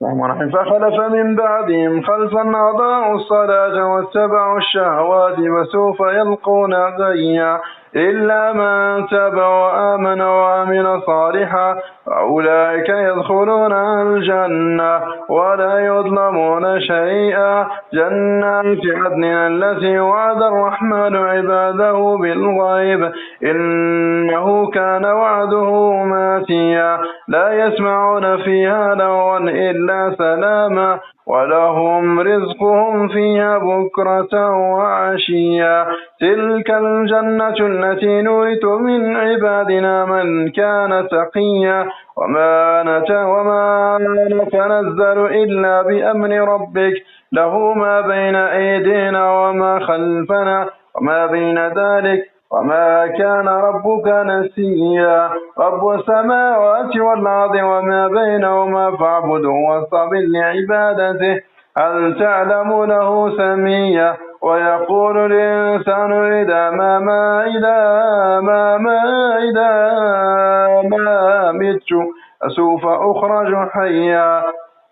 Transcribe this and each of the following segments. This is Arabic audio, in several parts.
فخلف من بعدهم خلفا أضاعوا الصلاة واتبعوا الشهوات وسوف يلقون غيا إلا من تاب وآمن وعمل صالحا فأولئك يدخلون الجنة ولا يظلمون شيئا جنات عدن التي وعد الرحمن عباده بالغيب إنه كان وعده ماتيا لا يسمعون فيها لغوا إلا سلاما ولهم رزقهم فيها بكرة وعشيا تلك الجنة التي نورث من عبادنا من كان تقيا وما نتنزل إلا بأمر ربك له ما بين أيدينا وما خلفنا وما بين ذلك وما كان ربك نسيا رب السماوات والأرض وما بينهما فاعبده واصطبر لعبادته هل تعلم له سميا ويقول الإنسان إذا ما مت سوف أخرج حيا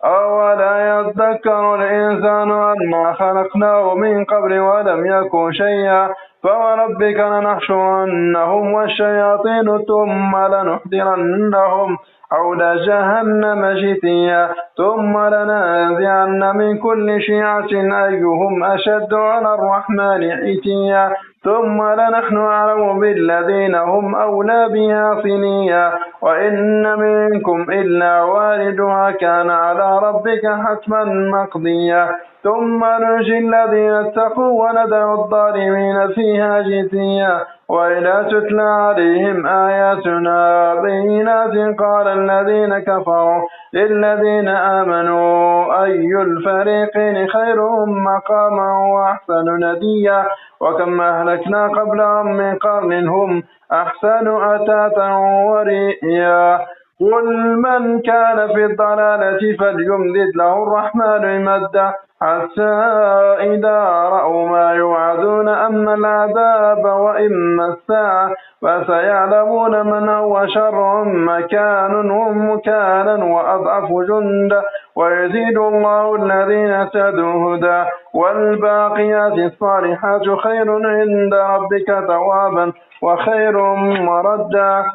أولا يذكر الإنسان أنا خلقناه من قبل ولم يكن شيئا فوربك لنحشرنهم والشياطين ثم لنحضرنهم حول جهنم جثيا ثم لننزعن من كل شيعة أيهم أشد على الرحمن عتيا ثم لنحن أعلم بالذين هم أولى بها صليا وإن منكم إلا واردها كان على ربك حتما مقضيا ثم ننجي الذين اتقوا وندع الظالمين فيها جثيا وإذا تتلى عليهم آياتنا بينات قال الذين كفروا للذين آمنوا أي الفريقين خير مقاما وأحسن نديا وكم أهلكنا قبلهم من قرن هم أحسن أثاثا ورئيا قل من كان في الضلالة فليمدد له الرحمن مدا حتى إذا رأوا ما يوعدون أما العذاب وإما الساعة فسيعلمون من هو شر مكانا وأضعف جندا ويزيد الله الذين اهتدوا هدى والباقيات الصالحات خير عند ربك ثوابا وخير مردا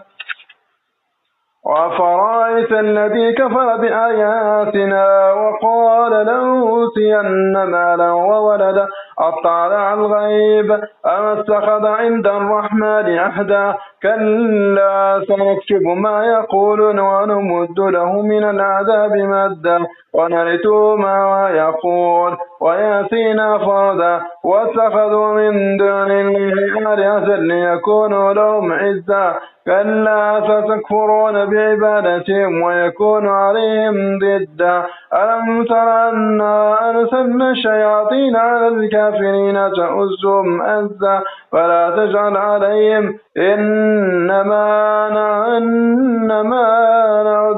وأفرأيت الذي كفر بآياتنا وقال لأوتين مالا وولدا أطلع الغيب أم اتخذ عند الرحمن عهدا كلا سنكتب ما يقولون ونمد له من العذاب مدا ونرثه ما يقول ويأتينا فردا واتخذوا من دون الله آلهة ليكونوا لهم عزا كلا ستكفرون بعبادتهم ويكون عليهم ضدا ألم تر أنا أرسلنا الشياطين على الكافرين تؤزهم أزا فلا تجعل عليهم إنما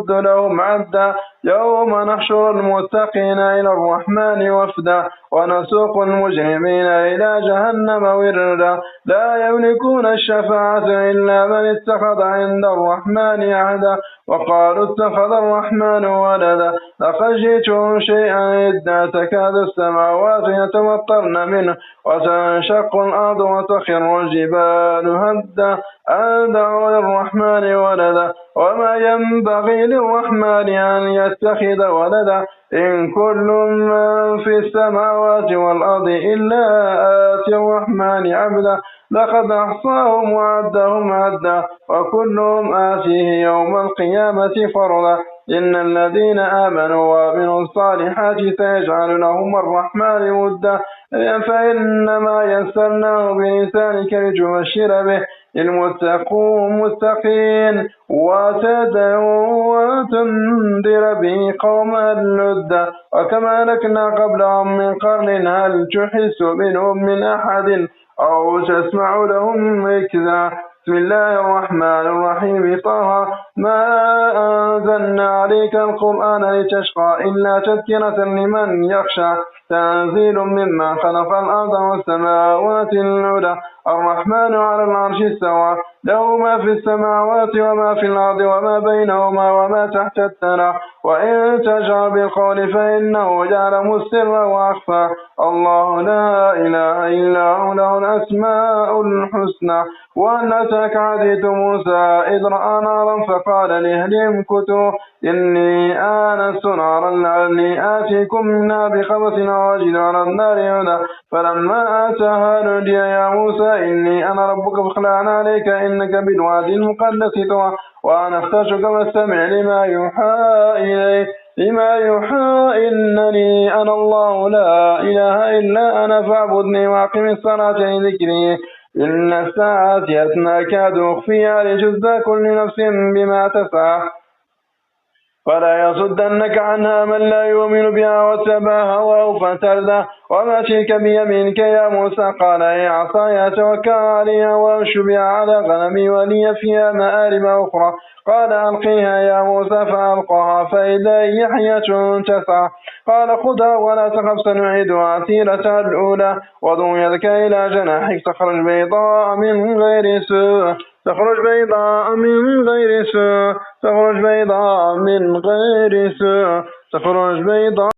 نعد لهم عدا يوم نحشر المتقين إلى الرحمن وفدا ونسوق المجرمين إلى جهنم وردا لا يملكون الشفاعة إلا من اتخذ عند الرحمن عهدا وقالوا اتخذ الرحمن ولدا لقد جئتم شيئا إدا تكاد السماوات يتمطرن منه وتنشق الأرض وتخر الجبال هدا أن دعوا للرحمن ولدا وما ينبغي للرحمن أن يتخذ ولدا إن كل من في السماوات والأرض إلا آتي الرحمن عبدا لقد أحصاهم وعدهم عدا وكلهم آتيه يوم القيامة فردا إن الذين آمنوا وعملوا الصالحات سيجعل لهم الرحمن ودا فإنما يسرناه بلسانك لتبشر به المتقين وتنذر به قوما لدا وكما أهلكنا قبلهم من قرن هل تحس منهم من أحد أو تسمع لهم ركزا بسم الله الرحمن الرحيم طه ما أنزلنا عليك القرآن لتشقى إلا تذكرة لمن يخشى تنزيل مما خلق الأرض والسماوات العلى الرحمن على العرش استوى له ما في السماوات وما في الأرض وما بينهما وما تحت الثرى وإن تجهر بالقول فإنه يعلم السر وأخفى الله لا إله إلا هو له الأسماء الحسنى وأن أتاك حديث موسى إذ رأى نارا فقال لأهلهم كثوا إني آنست نارا لعلي آتيكم منها بخبث أو أجد على النار هدى فلما آتاها نودي يا موسى إني أنا ربك فاخلع عليك إنك بالوادي المقدس طوى وأنا اخترتك فاستمع لما يوحى إنني أنا الله لا إله إلا أنا فاعبدني وأقم الصلاة لذكري إن الساعة أكاد أخفيها لجزى كل نفس بما تسعى فلا يصدنك عنها من لا يؤمن بها واتبع هواه فتردى وما تلك بيمينك يا موسى قال هي عصاي أتوكل عليها وأمشي بها على غنمي ولي فيها مآرب أخرى قال ألقيها يا موسى فألقاها فإذا هي حية تسعى قال خذها ولا تخف سنعيدها سيرتها الأولى واضم يدك إلى جناحك تخرج بيضاء من غير سوء تخرج بيضاء من غير سوء تخرج بيضاء من غير سوء تخرج بيضاء